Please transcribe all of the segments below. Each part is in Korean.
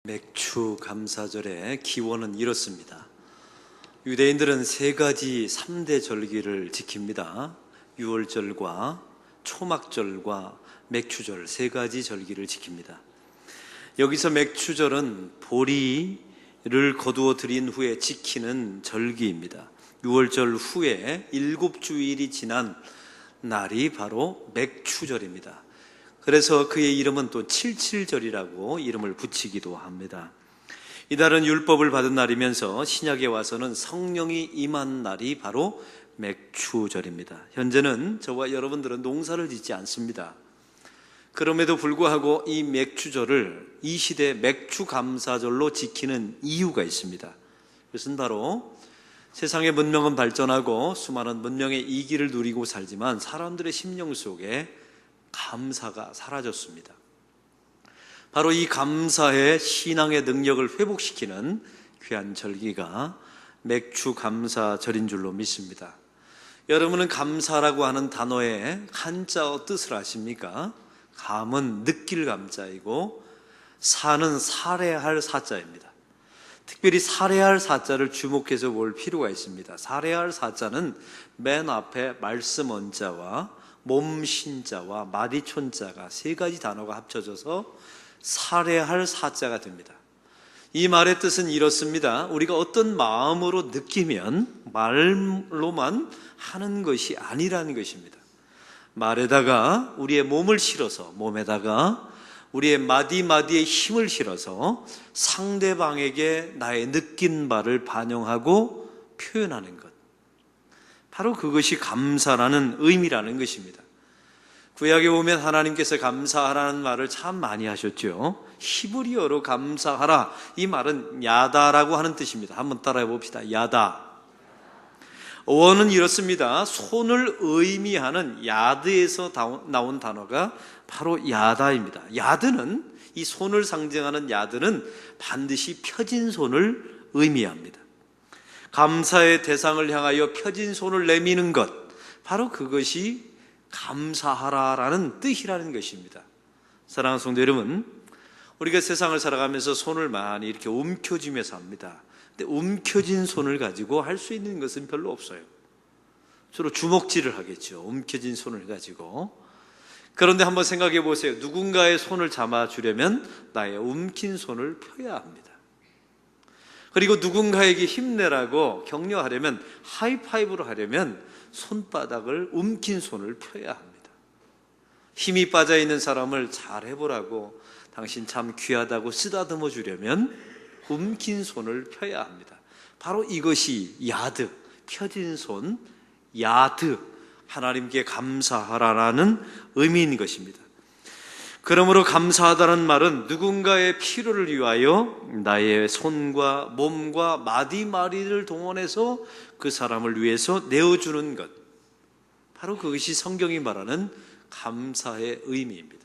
맥추 감사절의 기원은 이렇습니다. 유대인들은 세 가지 3대 절기를 지킵니다. 유월절과 초막절과 맥추절 세 가지 절기를 지킵니다. 여기서 맥추절은 보리를 거두어 들인 후에 지키는 절기입니다. 유월절 후에 7주일이 지난 날이 바로 맥추절입니다. 그래서 그의 이름은 또 칠칠절이라고 이름을 붙이기도 합니다. 이달은 율법을 받은 날이면서 신약에 와서는 성령이 임한 날이 바로 맥추절입니다. 현재는 저와 여러분들은 농사를 짓지 않습니다. 그럼에도 불구하고 이 맥추절을 이 시대 맥추감사절로 지키는 이유가 있습니다. 그것은 바로 세상의 문명은 발전하고 수많은 문명의 이기를 누리고 살지만 사람들의 심령 속에 감사가 사라졌습니다. 바로 이 감사의 신앙의 능력을 회복시키는 귀한 절기가 맥추감사절인 줄로 믿습니다. 여러분은 감사라고 하는 단어의 한자어 뜻을 아십니까? 감은 느낄 감자이고 사는 살해할 사자입니다. 특별히 살해할 사자를 주목해서 볼 필요가 있습니다. 살해할 사자는 맨 앞에 말씀 원자와 몸신자와 마디촌자가 세 가지 단어가 합쳐져서 살해할 사자가 됩니다. 이 말의 뜻은 이렇습니다. 우리가 어떤 마음으로 느끼면 말로만 하는 것이 아니라는 것입니다. 말에다가 우리의 몸을 실어서 몸에다가 우리의 마디마디에 힘을 실어서 상대방에게 나의 느낀 바를 반영하고 표현하는 것, 바로 그것이 감사라는 의미라는 것입니다. 구약에 보면 하나님께서 감사하라는 말을 참 많이 하셨죠. 히브리어로 감사하라, 이 말은 야다라고 하는 뜻입니다. 한번 따라해 봅시다. 야다. 원은 이렇습니다. 손을 의미하는 야드에서 나온 단어가 바로 야다입니다. 야드는, 이 손을 상징하는 야드는 반드시 펴진 손을 의미합니다. 감사의 대상을 향하여 펴진 손을 내미는 것, 바로 그것이 감사하라라는 뜻이라는 것입니다. 사랑하는 성도 여러분, 우리가 세상을 살아가면서 손을 많이 이렇게 움켜쥐며 삽니다. 근데 움켜진 손을 가지고 할 수 있는 것은 별로 없어요. 주로 주먹질을 하겠죠. 움켜진 손을 가지고. 그런데 한번 생각해 보세요. 누군가의 손을 잡아주려면 나의 움킨 손을 펴야 합니다. 그리고 누군가에게 힘내라고 격려하려면, 하이파이브를 하려면 손바닥을 움킨 손을 펴야 합니다. 힘이 빠져있는 사람을 잘 해보라고, 당신 참 귀하다고 쓰다듬어 주려면 움킨 손을 펴야 합니다. 바로 이것이 야드, 펴진 손, 야드, 하나님께 감사하라라는 의미인 것입니다. 그러므로 감사하다는 말은 누군가의 필요를 위하여 나의 손과 몸과 마디마디를 동원해서 그 사람을 위해서 내어주는 것, 바로 그것이 성경이 말하는 감사의 의미입니다.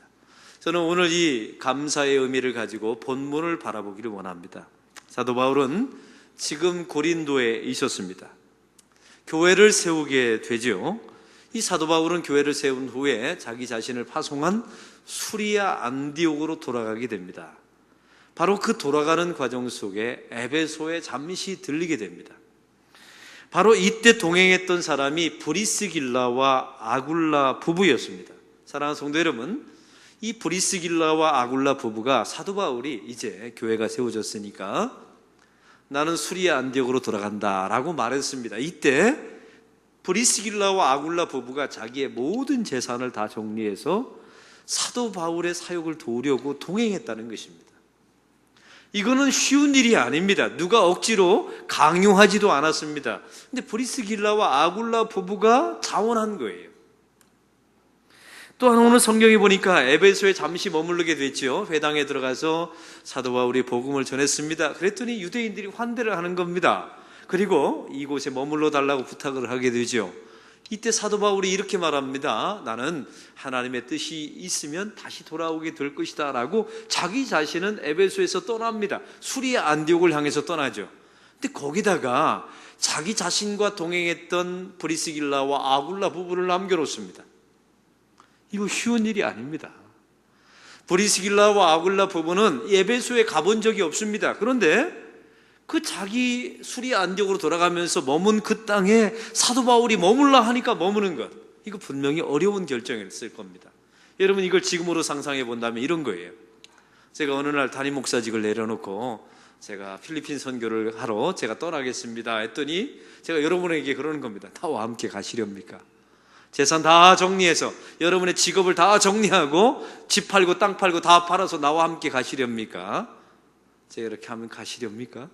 저는 오늘 이 감사의 의미를 가지고 본문을 바라보기를 원합니다. 사도 바울은 지금 고린도에 있었습니다. 교회를 세우게 되죠. 이 사도 바울은 교회를 세운 후에 자기 자신을 파송한 수리아 안디옥으로 돌아가게 됩니다. 바로 그 돌아가는 과정 속에 에베소에 잠시 들리게 됩니다. 바로 이때 동행했던 사람이 브리스길라와 아굴라 부부였습니다. 사랑하는 성도 여러분, 이 브리스길라와 아굴라 부부가 사도 바울이 이제 교회가 세워졌으니까 나는 수리아 안디옥으로 돌아간다라고 말했습니다. 이때 브리스길라와 아굴라 부부가 자기의 모든 재산을 다 정리해서 사도 바울의 사역을 도우려고 동행했다는 것입니다. 이거는 쉬운 일이 아닙니다. 누가 억지로 강요하지도 않았습니다. 근데 브리스길라와 아굴라 부부가 자원한 거예요. 또한 오늘 성경에 보니까 에베소에 잠시 머무르게 됐죠. 회당에 들어가서 사도 바울이 복음을 전했습니다. 그랬더니 유대인들이 환대를 하는 겁니다. 그리고 이곳에 머물러 달라고 부탁을 하게 되죠. 이때 사도 바울이 이렇게 말합니다. 나는 하나님의 뜻이 있으면 다시 돌아오게 될 것이다 라고 자기 자신은 에베소에서 떠납니다. 수리아 안디옥을 향해서 떠나죠. 근데 거기다가 자기 자신과 동행했던 브리스길라와 아굴라 부부를 남겨놓습니다. 이거 쉬운 일이 아닙니다. 브리스길라와 아굴라 부부는 에베소에 가본 적이 없습니다. 그런데 그 자기 수리 안디옥으로 돌아가면서 머문 그 땅에 사도 바울이 머물라 하니까 머무는 것, 이거 분명히 어려운 결정이었을 겁니다. 여러분, 이걸 지금으로 상상해 본다면 이런 거예요. 제가 어느 날 담임 목사직을 내려놓고 제가 필리핀 선교를 하러 제가 떠나겠습니다 했더니 제가 여러분에게 그러는 겁니다. 나와 함께 가시렵니까? 재산 다 정리해서 여러분의 직업을 다 정리하고 집 팔고 땅 팔고 다 팔아서 나와 함께 가시렵니까? 제가 이렇게 하면 가시렵니까?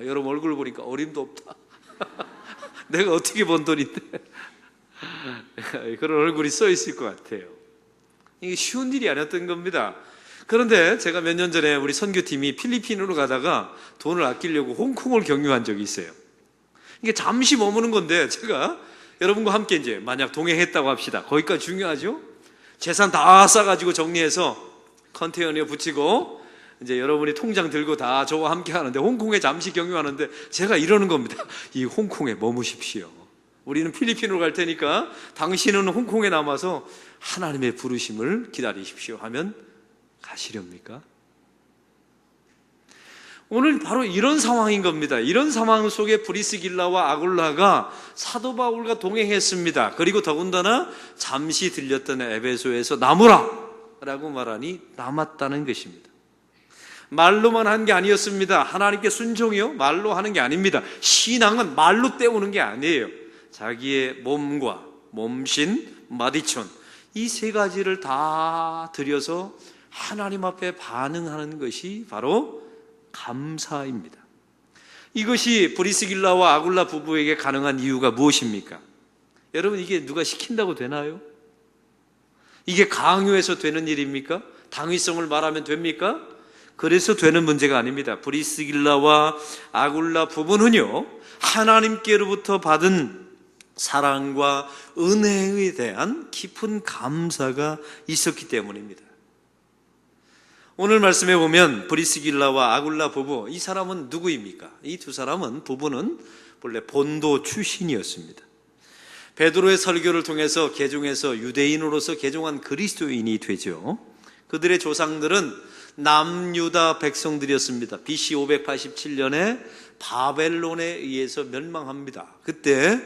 여러분 얼굴 보니까 어림도 없다. 내가 어떻게 번 돈인데 그런 얼굴이 써 있을 것 같아요. 이게 쉬운 일이 아니었던 겁니다. 그런데 제가 몇 년 전에 우리 선교팀이 필리핀으로 가다가 돈을 아끼려고 홍콩을 경유한 적이 있어요. 이게 잠시 머무는 건데 제가 여러분과 함께 이제 만약 동행했다고 합시다. 거기까지 중요하죠? 재산 다 싸가지고 정리해서 컨테이너에 붙이고 이제 여러분이 통장 들고 다 저와 함께 하는데 홍콩에 잠시 경유하는데 제가 이러는 겁니다. 이 홍콩에 머무십시오. 우리는 필리핀으로 갈 테니까 당신은 홍콩에 남아서 하나님의 부르심을 기다리십시오 하면 가시렵니까? 오늘 바로 이런 상황인 겁니다. 이런 상황 속에 브리스길라와 아굴라가 사도 바울과 동행했습니다. 그리고 더군다나 잠시 들렸던 에베소에서 남으라 라고 말하니 남았다는 것입니다. 말로만 한 게 아니었습니다. 하나님께 순종이요? 말로 하는 게 아닙니다. 신앙은 말로 때우는 게 아니에요. 자기의 몸과 몸신, 마디촌, 이 세 가지를 다 들여서 하나님 앞에 반응하는 것이 바로 감사입니다. 이것이 브리스길라와 아굴라 부부에게 가능한 이유가 무엇입니까? 여러분, 이게 누가 시킨다고 되나요? 이게 강요해서 되는 일입니까? 당위성을 말하면 됩니까? 그래서 되는 문제가 아닙니다. 브리스길라와 아굴라 부부는요, 하나님께로부터 받은 사랑과 은혜에 대한 깊은 감사가 있었기 때문입니다. 오늘 말씀에 보면 브리스길라와 아굴라 부부, 이 사람은 누구입니까? 이 두 사람은, 부부는 본래 본도 출신이었습니다. 베드로의 설교를 통해서 개종해서 유대인으로서 개종한 그리스도인이 되죠. 그들의 조상들은 남유다 백성들이었습니다. BC 587년에 바벨론에 의해서 멸망합니다. 그때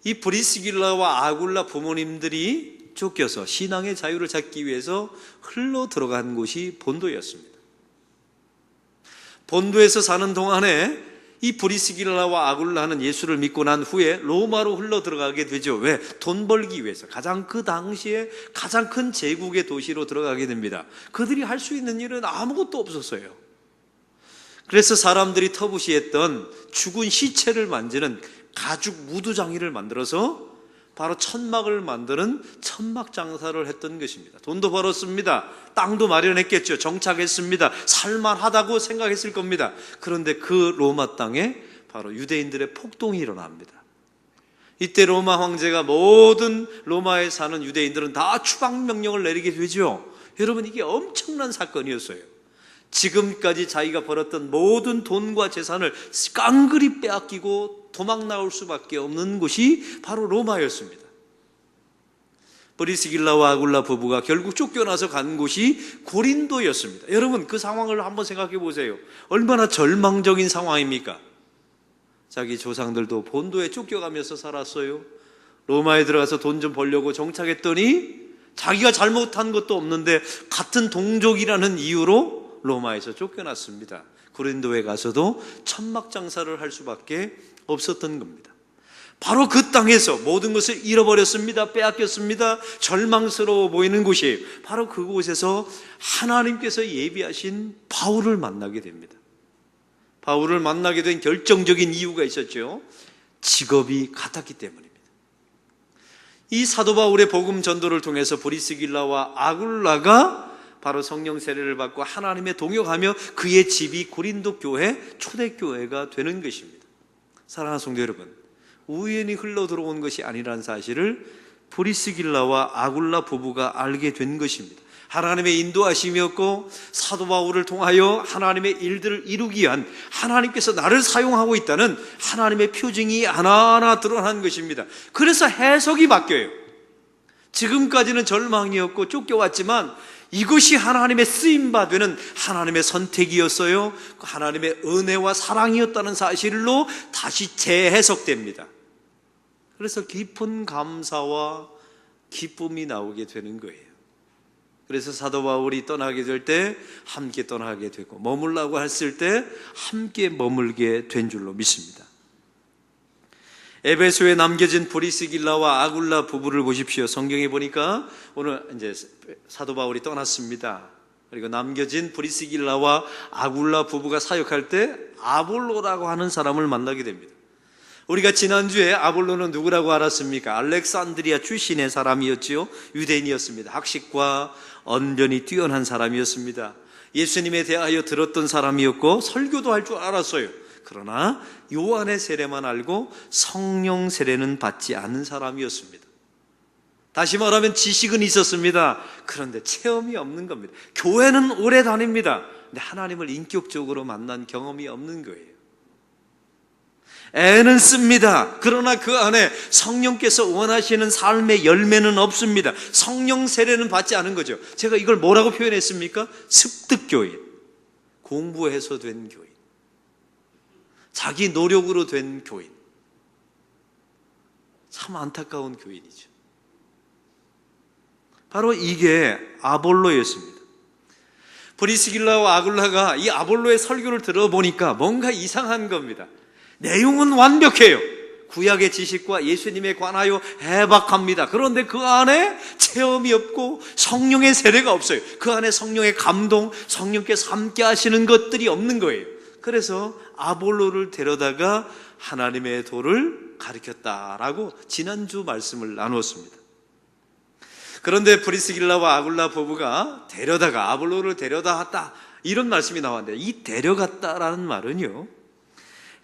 이 브리스길라와 아굴라 부모님들이 쫓겨서 신앙의 자유를 찾기 위해서 흘러 들어간 곳이 본도였습니다. 본도에서 사는 동안에 이 브리스길라와 아굴라는 예수를 믿고 난 후에 로마로 흘러 들어가게 되죠. 왜? 돈 벌기 위해서. 그 당시에 가장 큰 제국의 도시로 들어가게 됩니다. 그들이 할 수 있는 일은 아무것도 없었어요. 그래서 사람들이 터부시했던 죽은 시체를 만지는 가죽 무두장이를 만들어서 바로 천막을 만드는 천막 장사를 했던 것입니다. 돈도 벌었습니다. 땅도 마련했겠죠. 정착했습니다. 살만하다고 생각했을 겁니다. 그런데 그 로마 땅에 바로 유대인들의 폭동이 일어납니다. 이때 로마 황제가 모든 로마에 사는 유대인들은 다 추방 명령을 내리게 되죠. 여러분, 이게 엄청난 사건이었어요. 지금까지 자기가 벌었던 모든 돈과 재산을 깡그리 빼앗기고 도망 나올 수밖에 없는 곳이 바로 로마였습니다. 브리스길라와 아굴라 부부가 결국 쫓겨나서 간 곳이 고린도였습니다. 여러분, 그 상황을 한번 생각해 보세요. 얼마나 절망적인 상황입니까? 자기 조상들도 본도에 쫓겨가면서 살았어요. 로마에 들어가서 돈 좀 벌려고 정착했더니 자기가 잘못한 것도 없는데 같은 동족이라는 이유로 로마에서 쫓겨났습니다. 고린도에 가서도 천막 장사를 할 수밖에 없었던 겁니다. 바로 그 땅에서 모든 것을 잃어버렸습니다. 빼앗겼습니다. 절망스러워 보이는 곳이에요. 바로 그곳에서 하나님께서 예비하신 바울을 만나게 됩니다. 바울을 만나게 된 결정적인 이유가 있었죠. 직업이 같았기 때문입니다. 이 사도 바울의 복음 전도를 통해서 브리스길라와 아굴라가 바로 성령 세례를 받고 하나님의 동역하며 그의 집이 고린도 교회, 초대교회가 되는 것입니다. 사랑하는 성도 여러분, 우연히 흘러 들어온 것이 아니라는 사실을 브리스길라와 아굴라 부부가 알게 된 것입니다. 하나님의 인도하심이었고 사도 바울을 통하여 하나님의 일들을 이루기 위한 하나님께서 나를 사용하고 있다는 하나님의 표징이 하나하나 드러난 것입니다. 그래서 해석이 바뀌어요. 지금까지는 절망이었고 쫓겨왔지만 이것이 하나님의 쓰임받는 하나님의 선택이었어요. 하나님의 은혜와 사랑이었다는 사실로 다시 재해석됩니다. 그래서 깊은 감사와 기쁨이 나오게 되는 거예요. 그래서 사도 바울이 떠나게 될 때 함께 떠나게 되고, 머물라고 했을 때 함께 머물게 된 줄로 믿습니다. 에베소에 남겨진 브리스길라와 아굴라 부부를 보십시오. 성경에 보니까 오늘 이제 사도 바울이 떠났습니다. 그리고 남겨진 브리스길라와 아굴라 부부가 사역할 때 아볼로라고 하는 사람을 만나게 됩니다. 우리가 지난주에 아볼로는 누구라고 알았습니까? 알렉산드리아 출신의 사람이었지요. 유대인이었습니다. 학식과 언변이 뛰어난 사람이었습니다. 예수님에 대하여 들었던 사람이었고 설교도 할 줄 알았어요. 그러나 요한의 세례만 알고 성령 세례는 받지 않은 사람이었습니다. 다시 말하면 지식은 있었습니다. 그런데 체험이 없는 겁니다. 교회는 오래 다닙니다. 근데 하나님을 인격적으로 만난 경험이 없는 거예요. 애는 씁니다. 그러나 그 안에 성령께서 원하시는 삶의 열매는 없습니다. 성령 세례는 받지 않은 거죠. 제가 이걸 뭐라고 표현했습니까? 습득교인, 공부해서 된 교인, 자기 노력으로 된 교인. 참 안타까운 교인이죠. 바로 이게 아볼로였습니다. 브리스길라와 아굴라가 이 아볼로의 설교를 들어보니까 뭔가 이상한 겁니다. 내용은 완벽해요. 구약의 지식과 예수님에 관하여 해박합니다. 그런데 그 안에 체험이 없고 성령의 세례가 없어요. 그 안에 성령의 감동, 성령께서 함께 하시는 것들이 없는 거예요. 그래서 아볼로를 데려다가 하나님의 도를 가르쳤다라고 지난주 말씀을 나누었습니다. 그런데 브리스길라와 아굴라 부부가 데려다가 아볼로를 데려다갔다, 이런 말씀이 나왔는데, 이 데려갔다라는 말은요,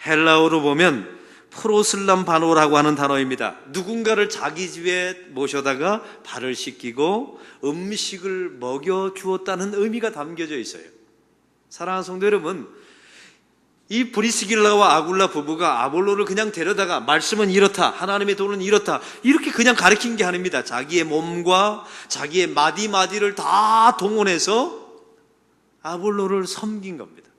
헬라어로 보면 프로슬람바노라고 하는 단어입니다. 누군가를 자기 집에 모셔다가 발을 씻기고 음식을 먹여주었다는 의미가 담겨져 있어요. 사랑하는 성도 여러분, 이 브리스길라와 아굴라 부부가 아볼로를 그냥 데려다가 말씀은 이렇다, 하나님의 도는 이렇다, 이렇게 그냥 가르친 게 아닙니다. 자기의 몸과 자기의 마디마디를 다 동원해서 아볼로를 섬긴 겁니다.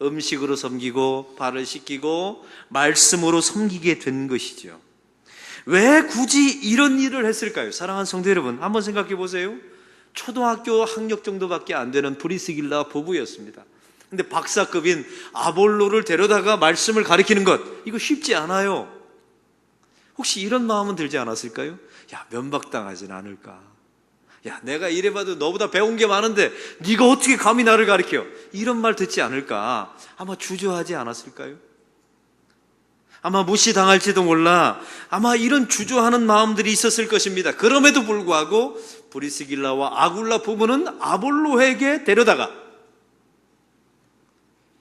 음식으로 섬기고 발을 씻기고 말씀으로 섬기게 된 것이죠. 왜 굳이 이런 일을 했을까요? 사랑하는 성도 여러분, 한번 생각해 보세요. 초등학교 학력 정도밖에 안 되는 브리스길라 부부였습니다. 근데 박사급인 아볼로를 데려다가 말씀을 가르치는 것, 이거 쉽지 않아요. 혹시 이런 마음은 들지 않았을까요? 야, 면박당하진 않을까? 야, 내가 이래봐도 너보다 배운 게 많은데 네가 어떻게 감히 나를 가르쳐? 이런 말 듣지 않을까? 아마 주저하지 않았을까요? 아마 무시당할지도 몰라. 아마 이런 주저하는 마음들이 있었을 것입니다. 그럼에도 불구하고 브리스길라와 아굴라 부부는 아볼로에게 데려다가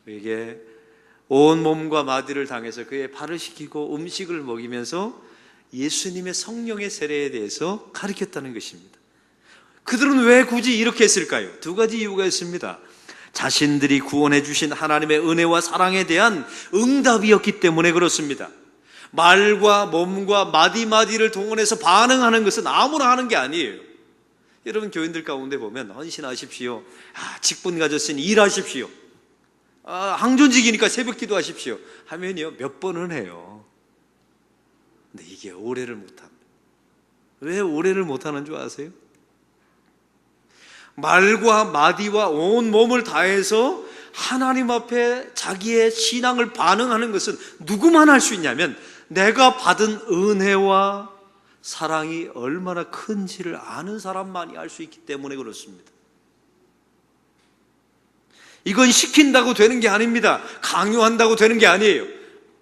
그에게 온 몸과 마디를 당해서 그의 발을 씻기고 음식을 먹이면서 예수님의 성령의 세례에 대해서 가르쳤다는 것입니다. 그들은 왜 굳이 이렇게 했을까요? 두 가지 이유가 있습니다. 자신들이 구원해 주신 하나님의 은혜와 사랑에 대한 응답이었기 때문에 그렇습니다. 말과 몸과 마디마디를 동원해서 반응하는 것은 아무나 하는 게 아니에요. 여러분, 교인들 가운데 보면 헌신하십시오, 직분 가졌으니 일하십시오, 항존직이니까 새벽 기도하십시오 하면요, 몇 번은 해요. 근데 이게 오래를 못합니다. 왜 오래를 못하는 줄 아세요? 말과 마디와 온 몸을 다해서 하나님 앞에 자기의 신앙을 반응하는 것은 누구만 할 수 있냐면 내가 받은 은혜와 사랑이 얼마나 큰지를 아는 사람만이 할 수 있기 때문에 그렇습니다. 이건 시킨다고 되는 게 아닙니다. 강요한다고 되는 게 아니에요.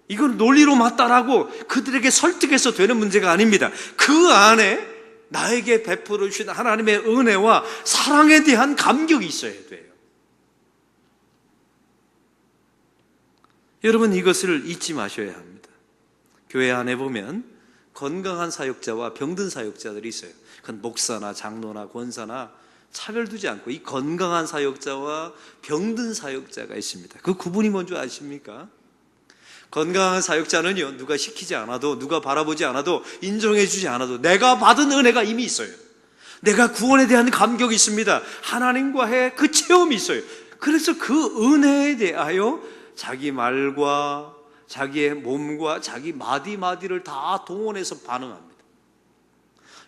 이건 논리로 맞다라고 그들에게 설득해서 되는 문제가 아닙니다. 그 안에 나에게 베풀어 주신 하나님의 은혜와 사랑에 대한 감격이 있어야 돼요. 여러분, 이것을 잊지 마셔야 합니다. 교회 안에 보면 건강한 사역자와 병든 사역자들이 있어요. 그건 목사나 장로나 권사나 차별두지 않고 이 건강한 사역자와 병든 사역자가 있습니다. 그 구분이 뭔지 아십니까? 건강한 사역자는요, 누가 시키지 않아도, 누가 바라보지 않아도, 인정해 주지 않아도 내가 받은 은혜가 이미 있어요. 내가 구원에 대한 감격이 있습니다. 하나님과의 그 체험이 있어요. 그래서 그 은혜에 대하여 자기 말과 자기의 몸과 자기 마디마디를 다 동원해서 반응합니다.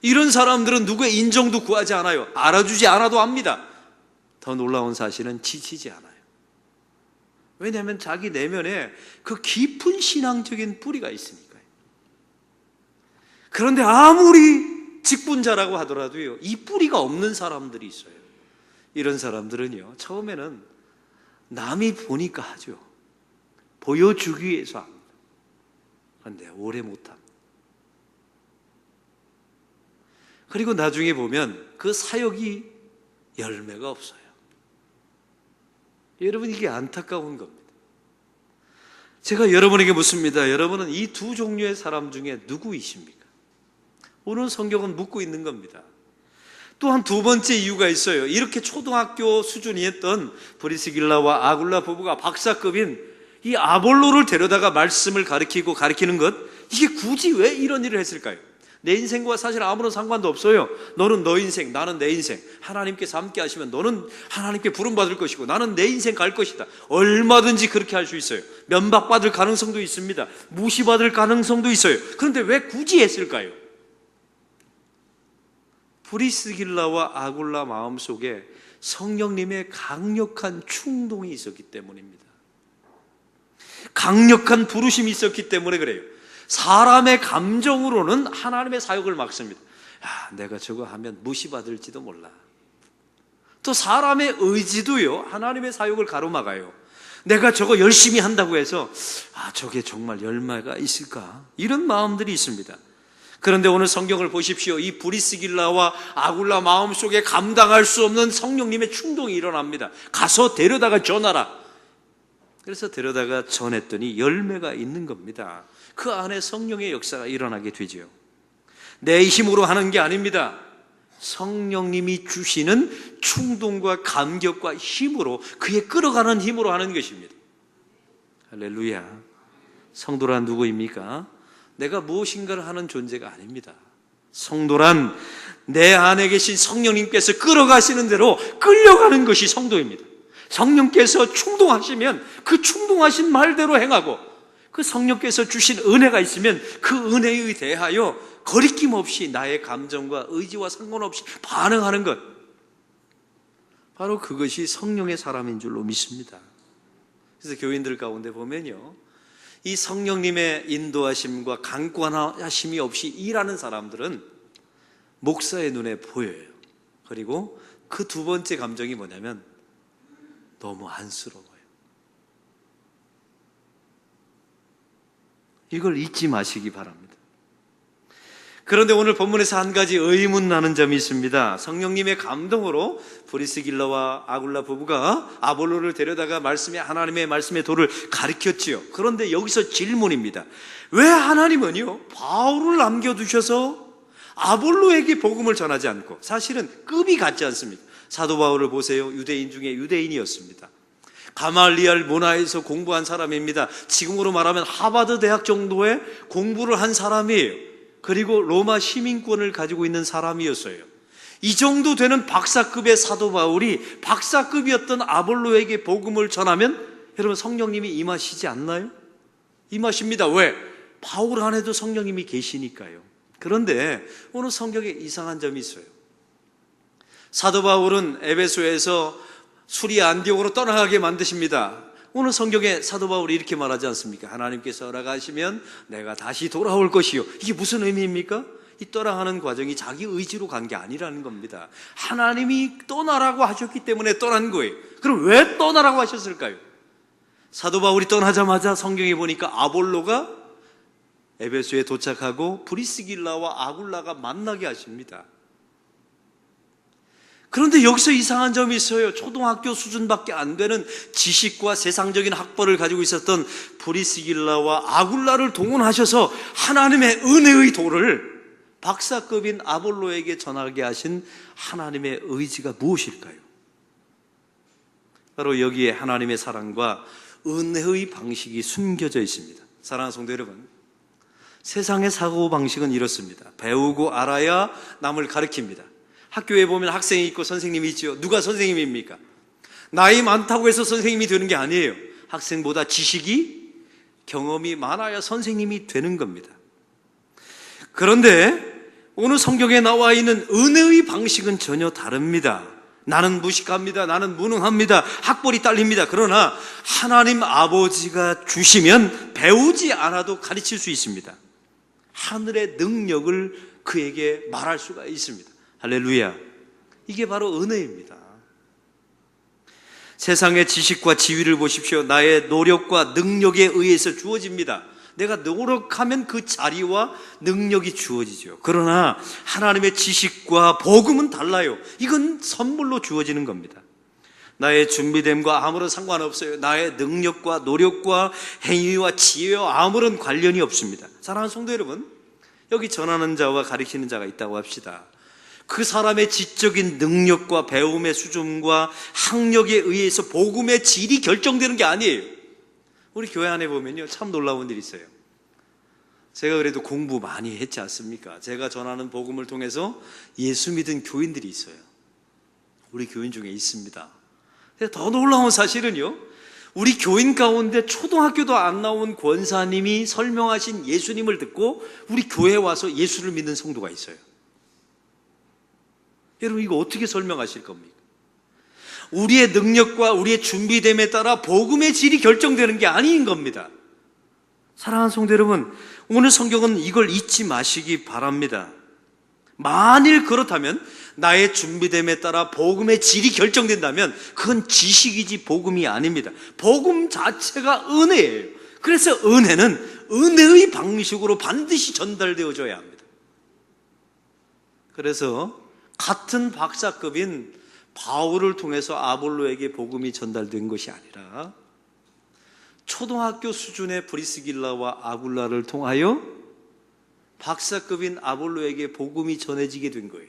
이런 사람들은 누구의 인정도 구하지 않아요. 알아주지 않아도 압니다. 더 놀라운 사실은 지치지 않아요. 왜냐하면 자기 내면에 그 깊은 신앙적인 뿌리가 있으니까요. 그런데 아무리 직분자라고 하더라도요, 이 뿌리가 없는 사람들이 있어요. 이런 사람들은요, 처음에는 남이 보니까 하죠. 보여주기 위해서 합니다. 그런데 오래 못합니다. 그리고 나중에 보면 그 사역이 열매가 없어요. 여러분, 이게 안타까운 겁니다. 제가 여러분에게 묻습니다. 여러분은 이 두 종류의 사람 중에 누구이십니까? 오늘 성경은 묻고 있는 겁니다. 또한 두 번째 이유가 있어요. 이렇게 초등학교 수준이었던 브리스길라와 아굴라 부부가 박사급인 이 아볼로를 데려다가 말씀을 가르치는 것, 이게 굳이 왜 이런 일을 했을까요? 내 인생과 사실 아무런 상관도 없어요. 너는 너 인생, 나는 내 인생. 하나님께서 함께 하시면 너는 하나님께 부름받을 것이고 나는 내 인생 갈 것이다. 얼마든지 그렇게 할 수 있어요. 면박받을 가능성도 있습니다. 무시받을 가능성도 있어요. 그런데 왜 굳이 했을까요? 브리스길라와 아굴라 마음속에 성령님의 강력한 충동이 있었기 때문입니다. 강력한 부르심이 있었기 때문에 그래요. 사람의 감정으로는 하나님의 사역을 막습니다. 내가 저거 하면 무시받을지도 몰라. 또 사람의 의지도요, 하나님의 사역을 가로막아요. 내가 저거 열심히 한다고 해서 저게 정말 열매가 있을까? 이런 마음들이 있습니다. 그런데 오늘 성경을 보십시오. 이 브리스길라와 아굴라 마음속에 감당할 수 없는 성령님의 충동이 일어납니다. 가서 데려다가 전하라. 그래서 데려다가 전했더니 열매가 있는 겁니다. 그 안에 성령의 역사가 일어나게 되죠. 내 힘으로 하는 게 아닙니다. 성령님이 주시는 충동과 감격과 힘으로, 그의 끌어가는 힘으로 하는 것입니다. 할렐루야. 성도란 누구입니까? 내가 무엇인가를 하는 존재가 아닙니다. 성도란 내 안에 계신 성령님께서 끌어가시는 대로 끌려가는 것이 성도입니다. 성령께서 충동하시면 그 충동하신 말대로 행하고, 그 성령께서 주신 은혜가 있으면 그 은혜에 대하여 거리낌 없이 나의 감정과 의지와 상관없이 반응하는 것, 바로 그것이 성령의 사람인 줄로 믿습니다. 그래서 교인들 가운데 보면요, 이 성령님의 인도하심과 강권하심이 없이 일하는 사람들은 목사의 눈에 보여요. 그리고 그 두 번째 감정이 뭐냐면 너무 안쓰러워요. 이걸 잊지 마시기 바랍니다. 그런데 오늘 본문에서 한 가지 의문 나는 점이 있습니다. 성령님의 감동으로 브리스길라와 아굴라 부부가 아볼로를 데려다가 하나님의 말씀의 도를 가르쳤지요. 그런데 여기서 질문입니다. 왜 하나님은요, 바울을 남겨두셔서 아볼로에게 복음을 전하지 않고, 사실은 급이 같지 않습니까? 사도 바울을 보세요. 유대인 중에 유대인이었습니다. 가말리알 문화에서 공부한 사람입니다. 지금으로 말하면 하버드 대학 정도의 공부를 한 사람이에요. 그리고 로마 시민권을 가지고 있는 사람이었어요. 이 정도 되는 박사급의 사도 바울이 박사급이었던 아볼로에게 복음을 전하면 여러분, 성령님이 임하시지 않나요? 임하십니다. 왜? 바울 안에도 성령님이 계시니까요. 그런데 오늘 성경에 이상한 점이 있어요. 사도 바울은 에베소에서 수리 안디옥으로 떠나가게 만드십니다. 오늘 성경에 사도 바울이 이렇게 말하지 않습니까? 하나님께서 허락하시면 내가 다시 돌아올 것이요. 이게 무슨 의미입니까? 이 떠나가는 과정이 자기 의지로 간 게 아니라는 겁니다. 하나님이 떠나라고 하셨기 때문에 떠난 거예요. 그럼 왜 떠나라고 하셨을까요? 사도 바울이 떠나자마자 성경에 보니까 아볼로가 에베소에 도착하고 브리스길라와 아굴라가 만나게 하십니다. 그런데 여기서 이상한 점이 있어요. 초등학교 수준밖에 안 되는 지식과 세상적인 학벌을 가지고 있었던 브리스길라와 아굴라를 동원하셔서 하나님의 은혜의 도를 박사급인 아볼로에게 전하게 하신 하나님의 의지가 무엇일까요? 바로 여기에 하나님의 사랑과 은혜의 방식이 숨겨져 있습니다. 사랑하는 성도 여러분, 세상의 사고방식은 이렇습니다. 배우고 알아야 남을 가르칩니다. 학교에 보면 학생이 있고 선생님이 있죠. 누가 선생님입니까? 나이 많다고 해서 선생님이 되는 게 아니에요. 학생보다 지식이, 경험이 많아야 선생님이 되는 겁니다. 그런데 오늘 성경에 나와 있는 은혜의 방식은 전혀 다릅니다. 나는 무식합니다. 나는 무능합니다. 학벌이 딸립니다. 그러나 하나님 아버지가 주시면 배우지 않아도 가르칠 수 있습니다. 하늘의 능력을 그에게 말할 수가 있습니다. 할렐루야. 이게 바로 은혜입니다. 세상의 지식과 지위를 보십시오. 나의 노력과 능력에 의해서 주어집니다. 내가 노력하면 그 자리와 능력이 주어지죠. 그러나 하나님의 지식과 복음은 달라요. 이건 선물로 주어지는 겁니다. 나의 준비됨과 아무런 상관없어요. 나의 능력과 노력과 행위와 지혜와 아무런 관련이 없습니다. 사랑하는 성도 여러분, 여기 전하는 자와 가르치는 자가 있다고 합시다. 그 사람의 지적인 능력과 배움의 수준과 학력에 의해서 복음의 질이 결정되는 게 아니에요. 우리 교회 안에 보면요, 참 놀라운 일이 있어요. 제가 그래도 공부 많이 했지 않습니까? 제가 전하는 복음을 통해서 예수 믿은 교인들이 있어요. 우리 교인 중에 있습니다. 더 놀라운 사실은요, 우리 교인 가운데 초등학교도 안 나온 권사님이 설명하신 예수님을 듣고 우리 교회에 와서 예수를 믿는 성도가 있어요. 여러분, 이거 어떻게 설명하실 겁니까? 우리의 능력과 우리의 준비됨에 따라 복음의 질이 결정되는 게 아닌 겁니다. 사랑하는 성도 여러분, 오늘 성경은 이걸 잊지 마시기 바랍니다. 만일 그렇다면 나의 준비됨에 따라 복음의 질이 결정된다면 그건 지식이지 복음이 아닙니다. 복음 자체가 은혜예요. 그래서 은혜는 은혜의 방식으로 반드시 전달되어져야 합니다. 그래서 같은 박사급인 바울을 통해서 아볼로에게 복음이 전달된 것이 아니라 초등학교 수준의 브리스길라와 아굴라를 통하여 박사급인 아볼로에게 복음이 전해지게 된 거예요.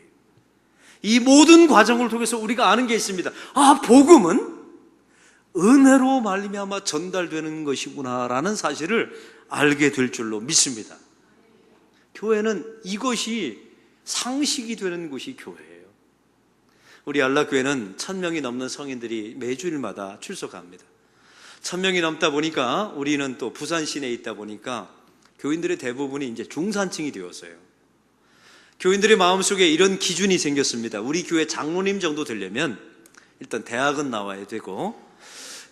이 모든 과정을 통해서 우리가 아는 게 있습니다. 아, 복음은 은혜로 말미암아 전달되는 것이구나라는 사실을 알게 될 줄로 믿습니다. 교회는 이것이 상식이 되는 곳이 교회예요. 우리 안락교회는 1000명이 넘는 성인들이 매주일마다 출석합니다. 1000명이 넘다 보니까 우리는 또 부산 시내에 있다 보니까 교인들의 대부분이 이제 중산층이 되었어요. 교인들의 마음속에 이런 기준이 생겼습니다. 우리 교회 장로님 정도 되려면 일단 대학은 나와야 되고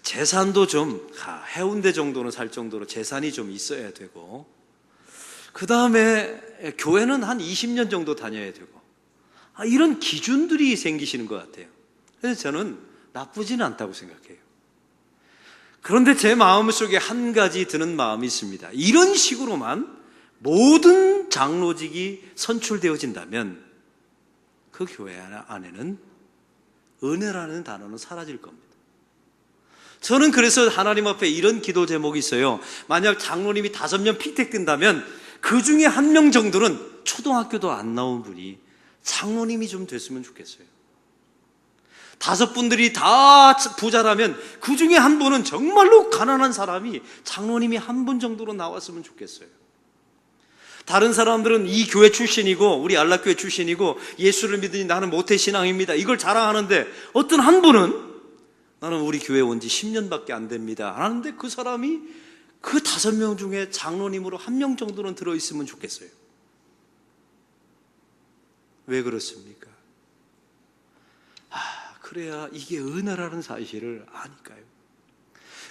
재산도 좀 해운대 정도는 살 정도로 재산이 좀 있어야 되고 그 다음에 교회는 한 20년 정도 다녀야 되고 이런 기준들이 생기시는 것 같아요. 그래서 저는 나쁘지는 않다고 생각해요. 그런데 제 마음속에 한 가지 드는 마음이 있습니다. 이런 식으로만 모든 장로직이 선출되어진다면 그 교회 안에는 은혜라는 단어는 사라질 겁니다. 저는 그래서 하나님 앞에 이런 기도 제목이 있어요. 만약 장로님이 5명 픽택된다면 그 중에 1명 정도는 초등학교도 안 나온 분이 장로님이 좀 됐으면 좋겠어요. 5분들이 다 부자라면 그 중에 한 분은 정말로 가난한 사람이 장로님이 1분 정도로 나왔으면 좋겠어요. 다른 사람들은 이 교회 출신이고 우리 안락교회 출신이고 예수를 믿으니 나는 모태신앙입니다, 이걸 자랑하는데 어떤 한 분은 나는 우리 교회 온 지 10년밖에 안 됩니다 하는데 그 사람이 그 5명 중에 장로님으로 1명 정도는 들어있으면 좋겠어요. 왜 그렇습니까? 그래야 이게 은혜라는 사실을 아니까요.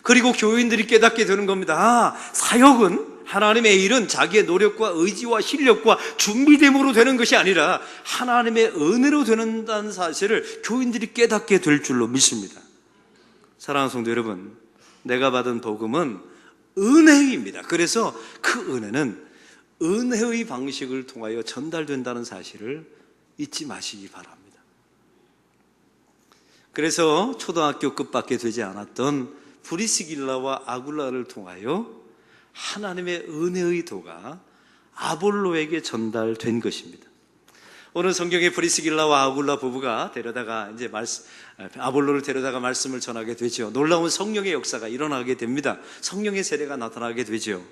그리고 교인들이 깨닫게 되는 겁니다. 사역은, 하나님의 일은 자기의 노력과 의지와 실력과 준비됨으로 되는 것이 아니라 하나님의 은혜로 되는다는 사실을 교인들이 깨닫게 될 줄로 믿습니다. 사랑하는 성도 여러분, 내가 받은 복음은 은혜입니다. 그래서 그 은혜는 은혜의 방식을 통하여 전달된다는 사실을 잊지 마시기 바랍니다. 그래서 초등학교급밖에 되지 않았던 브리스길라와 아굴라를 통하여 하나님의 은혜의 도가 아볼로에게 전달된 것입니다. 오늘 성경에 브리스길라와 아굴라 부부가 데려다가 이제 아볼로를 데려다가 말씀을 전하게 되죠. 놀라운 성령의 역사가 일어나게 됩니다. 성령의 세례가 나타나게 되죠.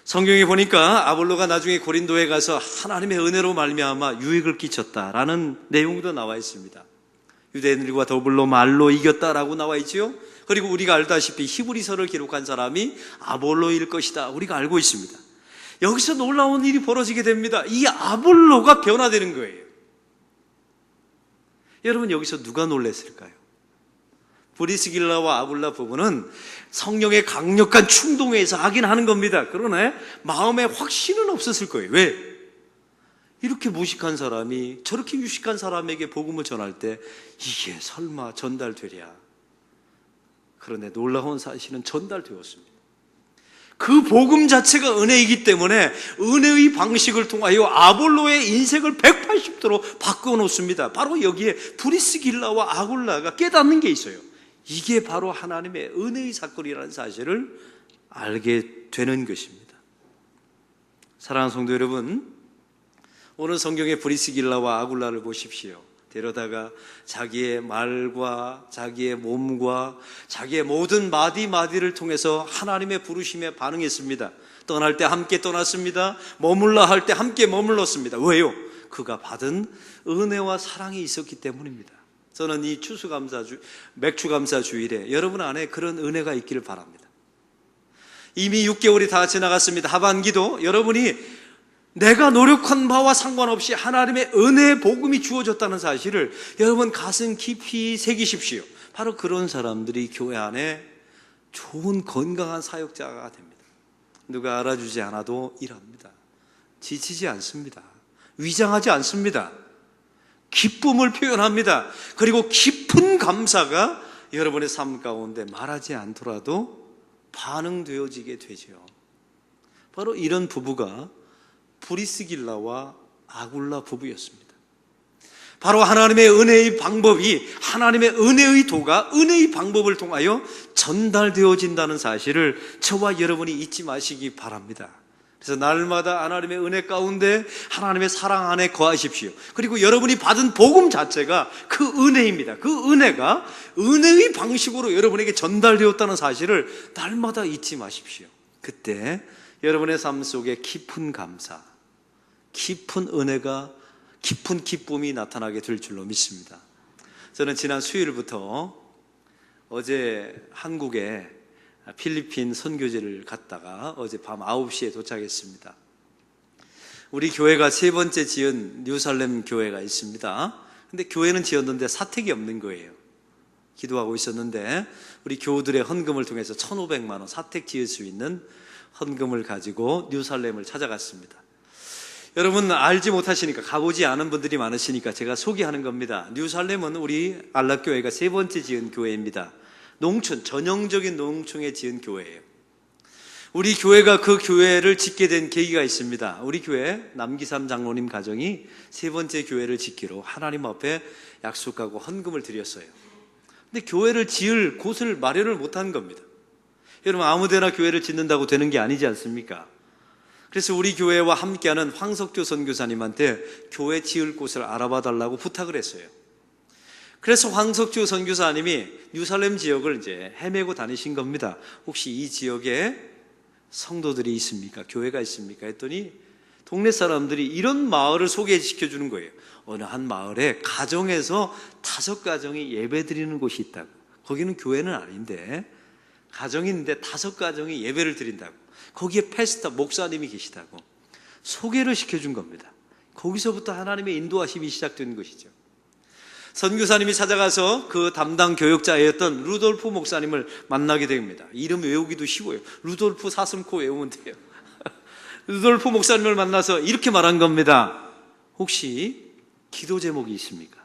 성경에 보니까 아볼로가 나중에 고린도에 가서 하나님의 은혜로 말미암아 유익을 끼쳤다라는 내용도 나와 있습니다. 유대인들과 더불어 말로 이겼다라고 나와 있지요. 그리고 우리가 알다시피 히브리서를 기록한 사람이 아볼로일 것이다, 우리가 알고 있습니다. 여기서 놀라운 일이 벌어지게 됩니다. 이 아볼로가 변화되는 거예요. 여러분, 여기서 누가 놀랐을까요? 브리스길라와 아굴라 부부는 성령의 강력한 충동에 의해서 하긴 하는 겁니다. 그러나 마음에 확신은 없었을 거예요. 왜? 이렇게 무식한 사람이 저렇게 유식한 사람에게 복음을 전할 때 이게 설마 전달되랴. 그런데 놀라운 사실은 전달되었습니다. 그 복음 자체가 은혜이기 때문에 은혜의 방식을 통하여 아볼로의 인생을 180도로 바꿔놓습니다. 바로 여기에 브리스길라와 아굴라가 깨닫는 게 있어요. 이게 바로 하나님의 은혜의 사건이라는 사실을 알게 되는 것입니다. 사랑하는 성도 여러분, 오늘 성경의 브리스길라와 아굴라를 보십시오. 데려다가 자기의 말과 자기의 몸과 자기의 모든 마디마디를 통해서 하나님의 부르심에 반응했습니다. 떠날 때 함께 떠났습니다. 머물라 할 때 함께 머물렀습니다. 왜요? 그가 받은 은혜와 사랑이 있었기 때문입니다. 저는 이 맥추감사 주일에 여러분 안에 그런 은혜가 있기를 바랍니다. 이미 6개월이 다 지나갔습니다. 하반기도 여러분이 내가 노력한 바와 상관없이 하나님의 은혜의 복음이 주어졌다는 사실을 여러분 가슴 깊이 새기십시오. 바로 그런 사람들이 교회 안에 좋은 건강한 사역자가 됩니다. 누가 알아주지 않아도 일합니다. 지치지 않습니다. 위장하지 않습니다. 기쁨을 표현합니다. 그리고 깊은 감사가 여러분의 삶 가운데 말하지 않더라도 반응되어지게 되죠. 바로 이런 부부가 브리스길라와 아굴라 부부였습니다. 바로 하나님의 은혜의 방법이, 하나님의 은혜의 도가 은혜의 방법을 통하여 전달되어진다는 사실을 저와 여러분이 잊지 마시기 바랍니다. 그래서 날마다 하나님의 은혜 가운데 하나님의 사랑 안에 거하십시오. 그리고 여러분이 받은 복음 자체가 그 은혜입니다. 그 은혜가 은혜의 방식으로 여러분에게 전달되었다는 사실을 날마다 잊지 마십시오. 그때 여러분의 삶 속에 깊은 감사, 깊은 은혜가, 깊은 기쁨이 나타나게 될 줄로 믿습니다. 저는 지난 수요일부터 어제 한국에 필리핀 선교지를 갔다가 어제 밤 9시에 도착했습니다. 우리 교회가 세 번째 지은 뉴살렘 교회가 있습니다. 근데 교회는 지었는데 사택이 없는 거예요. 기도하고 있었는데 우리 교우들의 헌금을 통해서 1,500만 원 사택 지을 수 있는 헌금을 가지고 뉴살렘을 찾아갔습니다. 여러분 알지 못하시니까, 가보지 않은 분들이 많으시니까 제가 소개하는 겁니다. 뉴살렘은 우리 안락교회가 세 번째 지은 교회입니다. 농촌, 전형적인 농촌에 지은 교회예요. 우리 교회가 그 교회를 짓게 된 계기가 있습니다. 우리 교회 남기삼 장로님 가정이 세 번째 교회를 짓기로 하나님 앞에 약속하고 헌금을 드렸어요. 근데 교회를 지을 곳을 마련을 못한 겁니다. 여러분 아무데나 교회를 짓는다고 되는 게 아니지 않습니까? 그래서 우리 교회와 함께하는 황석조 선교사님한테 교회 지을 곳을 알아봐 달라고 부탁을 했어요. 그래서 황석주 선교사님이 뉴살렘 지역을 이제 헤매고 다니신 겁니다. 혹시 이 지역에 성도들이 있습니까? 교회가 있습니까? 했더니 동네 사람들이 이런 마을을 소개시켜 주는 거예요. 어느 한 마을에 가정에서 5가정이 예배 드리는 곳이 있다고. 거기는 교회는 아닌데 가정인데 5가정이 예배를 드린다고. 거기에 패스터 목사님이 계시다고 소개를 시켜준 겁니다. 거기서부터 하나님의 인도하심이 시작된 것이죠. 선교사님이 찾아가서 그 담당 교역자였던 루돌프 목사님을 만나게 됩니다. 이름 외우기도 쉬워요. 루돌프 사슴코 외우면 돼요. 루돌프 목사님을 만나서 이렇게 말한 겁니다. 혹시 기도 제목이 있습니까?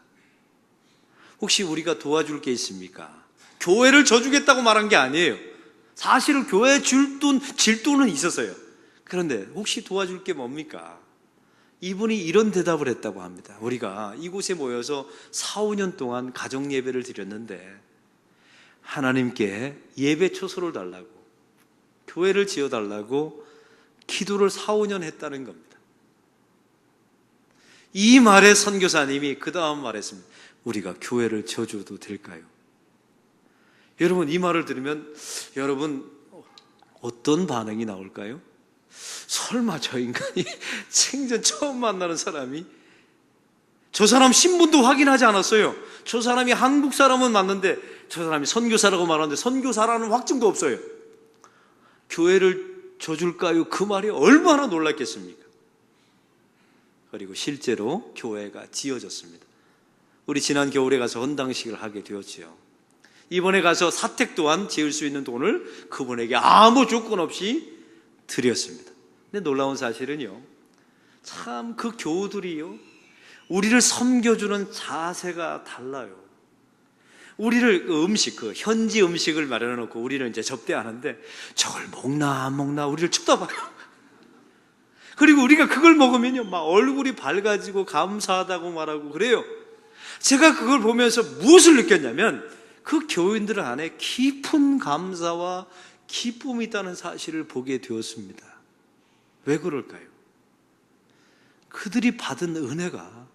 혹시 우리가 도와줄 게 있습니까? 교회를 져주겠다고 말한 게 아니에요. 사실은 교회 질도는 있었어요. 그런데 혹시 도와줄 게 뭡니까? 이분이 이런 대답을 했다고 합니다. 우리가 이곳에 모여서 4, 5년 동안 가정 예배를 드렸는데 하나님께 예배 초소를 달라고, 교회를 지어달라고 기도를 4, 5년 했다는 겁니다. 이 말에 선교사님이 그 다음 말했습니다. 우리가 교회를 지어줘도 될까요? 여러분 이 말을 들으면 여러분 어떤 반응이 나올까요? 설마 저 인간이 생전 처음 만나는 사람이, 저 사람 신분도 확인하지 않았어요. 저 사람이 한국 사람은 맞는데 저 사람이 선교사라고 말하는데 선교사라는 확증도 없어요. 교회를 줘줄까요? 그 말이 얼마나 놀랐겠습니까? 그리고 실제로 교회가 지어졌습니다. 우리 지난 겨울에 가서 헌당식을 하게 되었지요. 이번에 가서 사택 또한 지을 수 있는 돈을 그분에게 아무 조건 없이 드렸습니다. 근데 놀라운 사실은요, 참 그 교우들이요, 우리를 섬겨주는 자세가 달라요. 우리를 현지 음식을 마련해 놓고 우리를 이제 접대하는데 저걸 먹나 안 먹나 우리를 쳐다봐요. 그리고 우리가 그걸 먹으면요, 막 얼굴이 밝아지고 감사하다고 말하고 그래요. 제가 그걸 보면서 무엇을 느꼈냐면 그 교인들 안에 깊은 감사와 기쁨이 있다는 사실을 보게 되었습니다. 왜 그럴까요? 그들이 받은 은혜가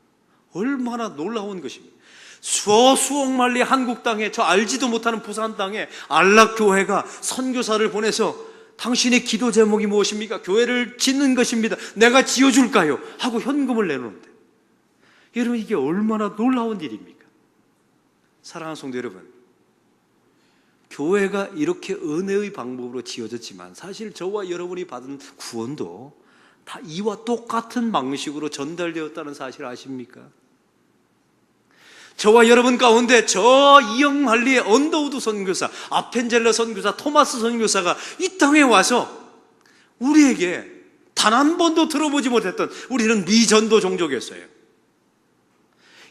얼마나 놀라운 것입니다. 수억 만리 한국 땅에, 저 알지도 못하는 부산 땅에 안락교회가 선교사를 보내서 당신의 기도 제목이 무엇입니까? 교회를 짓는 것입니다. 내가 지어줄까요? 하고 현금을 내놓는데, 여러분, 이게 얼마나 놀라운 일입니까? 사랑하는 성도 여러분, 교회가 이렇게 은혜의 방법으로 지어졌지만 사실 저와 여러분이 받은 구원도 다 이와 똑같은 방식으로 전달되었다는 사실 아십니까? 저와 여러분 가운데 저 이영만리의 언더우드 선교사, 아펜젤러 선교사, 토마스 선교사가 이 땅에 와서 우리에게 단 한 번도 들어보지 못했던, 우리는 미전도 종족이었어요.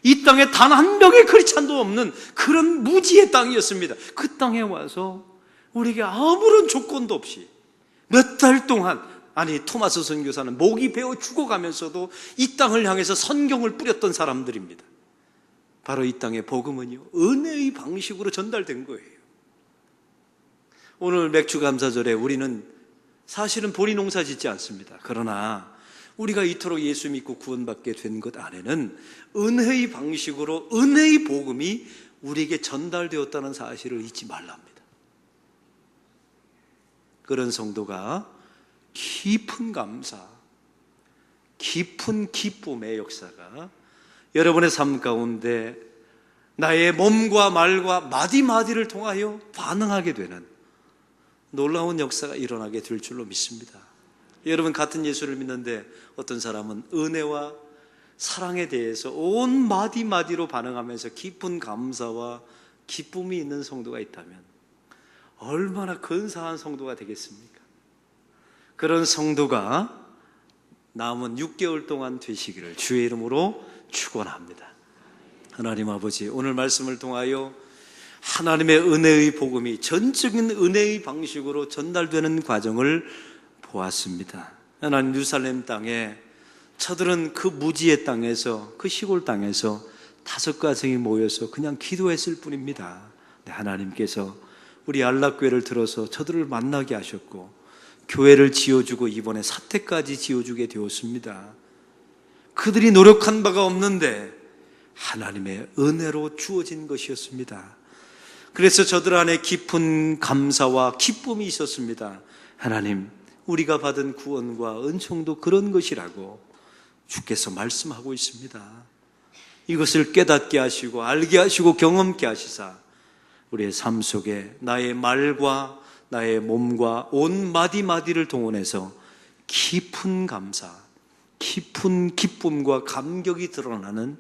이 땅에 단 한 명의 크리스찬도 없는 그런 무지의 땅이었습니다. 그 땅에 와서 우리에게 아무런 조건도 없이 몇 달 동안, 아니 토마스 선교사는 목이 베어 죽어가면서도 이 땅을 향해서 선경을 뿌렸던 사람들입니다. 바로 이 땅의 복음은요, 은혜의 방식으로 전달된 거예요. 오늘 맥주감사절에 우리는 사실은 보리 농사 짓지 않습니다. 그러나 우리가 이토록 예수 믿고 구원받게 된 것 안에는 은혜의 방식으로 은혜의 복음이 우리에게 전달되었다는 사실을 잊지 말랍니다. 그런 성도가 깊은 감사, 깊은 기쁨의 역사가 여러분의 삶 가운데 나의 몸과 말과 마디마디를 통하여 반응하게 되는 놀라운 역사가 일어나게 될 줄로 믿습니다. 여러분, 같은 예수를 믿는데 어떤 사람은 은혜와 사랑에 대해서 온 마디마디로 반응하면서 깊은 감사와 기쁨이 있는 성도가 있다면 얼마나 근사한 성도가 되겠습니까? 그런 성도가 남은 6개월 동안 되시기를 주의 이름으로 축원합니다. 하나님 아버지, 오늘 말씀을 통하여 하나님의 은혜의 복음이 전적인 은혜의 방식으로 전달되는 과정을 보았습니다. 하나님, 예루살렘 땅에 저들은 그 무지의 땅에서, 그 시골 땅에서 5가정이 모여서 그냥 기도했을 뿐입니다. 하나님께서 우리 안락교회를 들어서 저들을 만나게 하셨고 교회를 지어주고 이번에 사택까지 지어주게 되었습니다. 그들이 노력한 바가 없는데 하나님의 은혜로 주어진 것이었습니다. 그래서 저들 안에 깊은 감사와 기쁨이 있었습니다. 하나님, 우리가 받은 구원과 은총도 그런 것이라고 주께서 말씀하고 있습니다. 이것을 깨닫게 하시고 알게 하시고 경험케 하시사 우리의 삶 속에 나의 말과 나의 몸과 온 마디마디를 동원해서 깊은 감사, 깊은 기쁨과 감격이 드러나는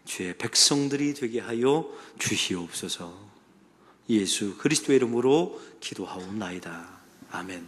주의 백성들이 되게 하여 주시옵소서. 예수 그리스도의 이름으로 기도하옵나이다. 아멘.